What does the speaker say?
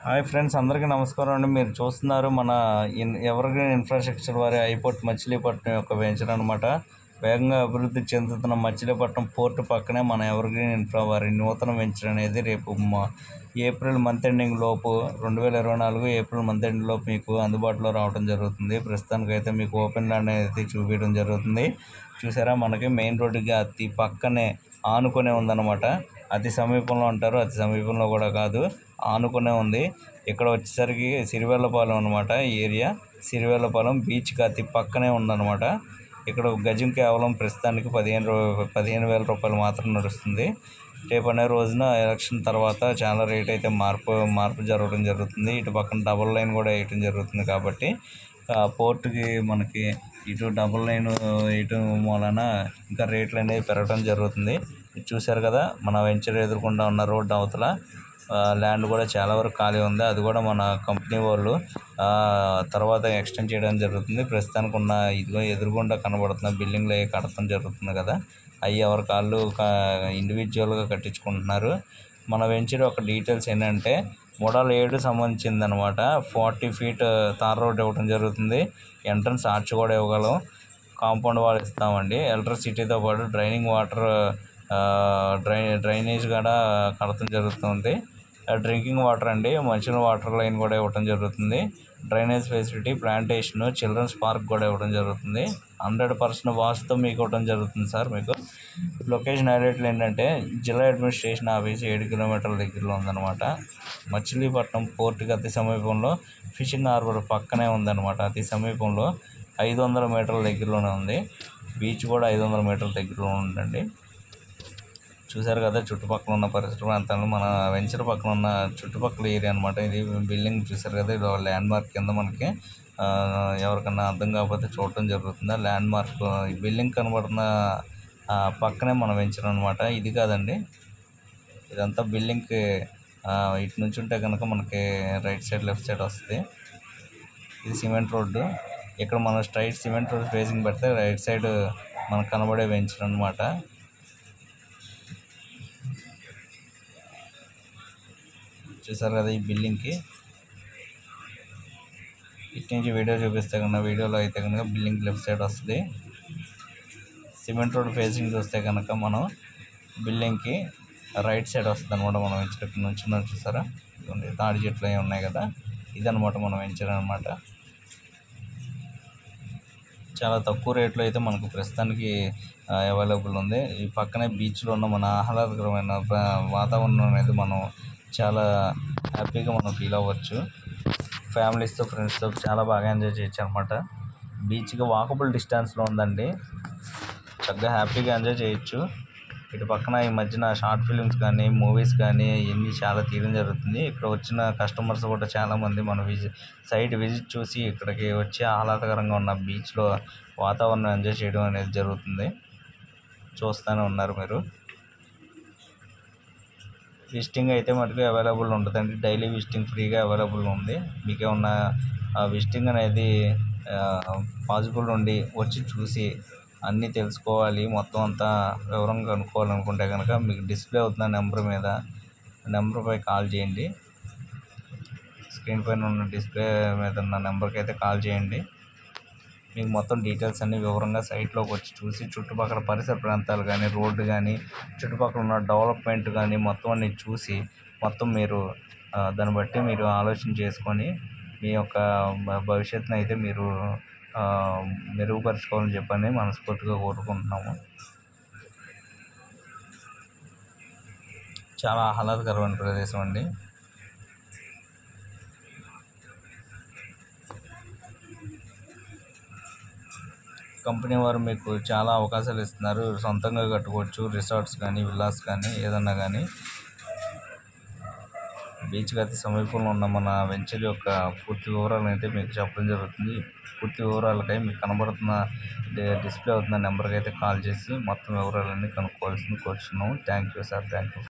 Hi friends, అందరికీ నమస్కారం అండి. మీరు చూస్తున్నారు మన ఎవర్గ్రీన్ ఇన్ఫ్రాస్ట్రక్చర్ వారి ఐపోర్ట్ మచిలీపట్నం యొక్క వెంచర్ అనమాట. వేగంగా అభివృద్ధి చెందుతున్న మచిలీపట్నం పోర్టు పక్కనే మన ఎవర్గ్రీన్ ఇన్ఫ్రా వారి నూతన వెంచర్ అనేది రేపు ఏప్రిల్ మంత్ ఎండింగ్ లోపు 2024 ఏప్రిల్ మంత్ ఎండింగ్ లోపు మీకు అందుబాటులో రావడం జరుగుతుంది. ప్రస్తుతానికైతే మీకు ఓపెన్ ల్యాండ్ అనేది చూపించడం జరుగుతుంది. చూసారా, మనకి మెయిన్ రోడ్డుకి అతి పక్కనే ఆనుకునే ఉందన్నమాట. అతి సమీపంలో అంటారు, అతి సమీపంలో కూడా కాదు, ఆనుకునే ఉంది. ఇక్కడ వచ్చేసరికి సిరివెల్లపాలెం అనమాట. ఈ ఏరియా సిరివెల్లపాలెం బీచ్కి అతి పక్కనే ఉందన్నమాట. ఇక్కడ గజం కేవలం ప్రస్తుతానికి 15,000 రూపాయలు మాత్రం నడుస్తుంది. రేపు అనే రోజున ఎలక్షన్ తర్వాత చాలా రేట్ అయితే మార్పు జరగడం జరుగుతుంది. ఇటు పక్కన డబుల్ లైన్ కూడా వేయటం జరుగుతుంది. కాబట్టి పోర్టుకి మనకి ఇటు డబుల్ లైన్ వేయటం వలన ఇంకా రేట్లు అనేవి పెరగడం జరుగుతుంది. చూశారు కదా, మన వెంచర్ ఎదుర్కొంటా ఉన్న రోడ్డు అవతల ల్యాండ్ కూడా చాలా వరకు ఖాళీ ఉంది. అది కూడా మన కంపెనీ వాళ్ళు తర్వాత ఎక్స్టెండ్ చేయడం జరుగుతుంది. ప్రస్తుతానికి ఉన్న ఇదిగో ఎదురుగుండా కనబడుతున్న బిల్డింగ్లు అవి కడతాం జరుగుతుంది కదా, అవి ఎవరి కాళ్ళు ఇండివిజువల్గా కట్టించుకుంటున్నారు. మన వెంచర్ ఒక డీటెయిల్స్ ఏంటంటే మోడల్ 7 సంబంధించింది అనమాట. 40 feet తార్ రోడ్ ఇవ్వడం జరుగుతుంది. ఎంట్రన్స్ ఆర్చ్ కూడా ఇవ్వగలం. కాంపౌండ్ వాల్ ఇస్తామండి. ఎలక్ట్రిసిటీతో పాటు డ్రైనింగ్ వాటర్ డ్రైనేజ్ కూడా కడతం జరుగుతుంది. డ్రింకింగ్ వాటర్ అండి, మంచినీళ్ళ వాటర్ లైన్ కూడా ఇవ్వడం జరుగుతుంది. Drainage facility, plantation, children's park కూడా ఇవ్వడం జరుగుతుంది. 100% వాస్తుతో మీకు ఇవ్వడం జరుగుతుంది సార్. మీకు లొకేషన్ హైలైట్లు ఏంటంటే జిల్లా అడ్మినిస్ట్రేషన్ ఆఫీస్ 7 కిలోమీటర్ల దగ్గరలో ఉందన్నమాట. మచిలీపట్నం పోర్టుకి అతి సమీపంలో, ఫిషింగ్ హార్బర్ పక్కనే ఉందన్నమాట. అతి సమీపంలో 500 మీటర్ల దగ్గరలోనే ఉంది. బీచ్ కూడా 500 మీటర్ల దగ్గరలో ఉందండి. చూశారు కదా, చుట్టుపక్కల ఉన్న పరిసర ప్రాంతాలను, మన వెంచర్ పక్కన ఉన్న చుట్టుపక్కల ఏరియా అనమాట. ఇది బిల్డింగ్ చూశారు కదా, ఇది ల్యాండ్ మార్క్ కింద మనకి ఎవరికన్నా అర్థం కాకపోతే చూడటం జరుగుతుంది. ల్యాండ్ మార్క్ ఈ బిల్డింగ్ కనబడుతున్న పక్కనే మన వెంచర్ అనమాట. ఇది కాదండి, ఇదంతా బిల్డింగ్కి ఇటు నుంచి ఉంటే కనుక మనకి రైట్ సైడ్ లెఫ్ట్ సైడ్ వస్తుంది. ఇది సిమెంట్ రోడ్డు. ఇక్కడ మనం స్ట్రైట్ సిమెంట్ రోడ్ ఫేసింగ్ పెడితే రైట్ సైడ్ మనకు కనబడే వెంచర్ అనమాట. చూసారు కదా, ఈ బిల్డింగ్కి ఇటు నుంచి వీడియో చూపిస్తే కనుక, వీడియోలో అయితే కనుక బిల్డింగ్ లెఫ్ట్ సైడ్ వస్తుంది. సిమెంట్ రోడ్ ఫేసింగ్ చూస్తే కనుక మనం బిల్డింగ్కి రైట్ సైడ్ వస్తుంది అనమాట. మనం వెంచర్ ఇక్కడ నుంచి చూసారా, తాడి చెట్లు అవి ఉన్నాయి కదా, ఇదనమాట మనం వెంచర్ అనమాట. చాలా తక్కువ రేట్లో అయితే మనకు ప్రస్తుతానికి అవైలబుల్ ఉంది. ఈ పక్కనే బీచ్లో ఉన్న మన ఆహ్లాదకరమైన వాతావరణం అనేది మనం చాలా హ్యాపీగా మనం ఫీల్ అవ్వచ్చు. ఫ్యామిలీస్తో, ఫ్రెండ్స్తో చాలా బాగా ఎంజాయ్ చేయొచ్చు అనమాట. బీచ్కి వాకబుల్ డిస్టెన్స్లో ఉందండి. చక్కగా హ్యాపీగా ఎంజాయ్ చేయొచ్చు. ఇటు పక్కన ఈ మధ్యన షార్ట్ ఫిలిమ్స్ కానీ, మూవీస్ కానీ ఇవన్నీ చాలా తీయడం జరుగుతుంది. ఇక్కడ వచ్చిన కస్టమర్స్ కూడా చాలామంది మన సైట్ విజిట్ చూసి ఇక్కడికి వచ్చి ఆహ్లాదకరంగా ఉన్న బీచ్లో వాతావరణం ఎంజాయ్ చేయడం అనేది జరుగుతుంది. చూస్తూనే ఉన్నారు మీరు. విజిటింగ్ అయితే మటుకు అవైలబుల్ ఉంటుందండి. డైలీ విజిటింగ్ ఫ్రీగా అవైలబుల్ ఉంది. మీకు ఏమన్నా విజిటింగ్ అనేది పాసిబుల్ ఉండి వచ్చి చూసి అన్నీ తెలుసుకోవాలి, మొత్తం అంతా వివరంగా కనుక్కోవాలనుకుంటే కనుక మీకు డిస్ప్లే అవుతున్న నెంబర్పై కాల్ చేయండి. స్క్రీన్ పైన ఉన్న డిస్ప్లే మీద ఉన్న నెంబర్కి అయితే కాల్ చేయండి. మీకు మొత్తం డీటెయిల్స్ అన్నీ వివరంగా సైట్లోకి వచ్చి చూసి చుట్టుపక్కల పరిసర ప్రాంతాలు కానీ, రోడ్డు కానీ, చుట్టుపక్కల ఉన్న డెవలప్మెంట్ కానీ మొత్తం అన్నీ చూసి మొత్తం మీరు దాన్ని బట్టి మీరు ఆలోచన చేసుకొని మీ యొక్క భవిష్యత్తుని అయితే మీరు మెరుగుపరుచుకోవాలని చెప్పని మనస్ఫూర్తిగా కోరుకుంటున్నాము. చాలా ఆహ్లాదకరమైన ప్రదేశం అండి. కంపెనీ వారు మీకు చాలా అవకాశాలు ఇస్తున్నారు. సొంతంగా కట్టుకోవచ్చు, రిసార్ట్స్ కానీ, విల్లాస్ కానీ, ఏదన్నా కానీ. బీచ్కి అతి సమీపంలో ఉన్న మన వెంచర్ యొక్క పూర్తి వివరాలు అయితే మీకు చెప్పడం జరుగుతుంది. పూర్తి వివరాలకై మీకు కనబడుతున్న డిస్ప్లే అవుతున్న నెంబర్కి అయితే కాల్ చేసి మొత్తం వివరాలన్నీ కనుక్కోవాల్సింది కోరుచున్నాము. Thank you sir. Thank you.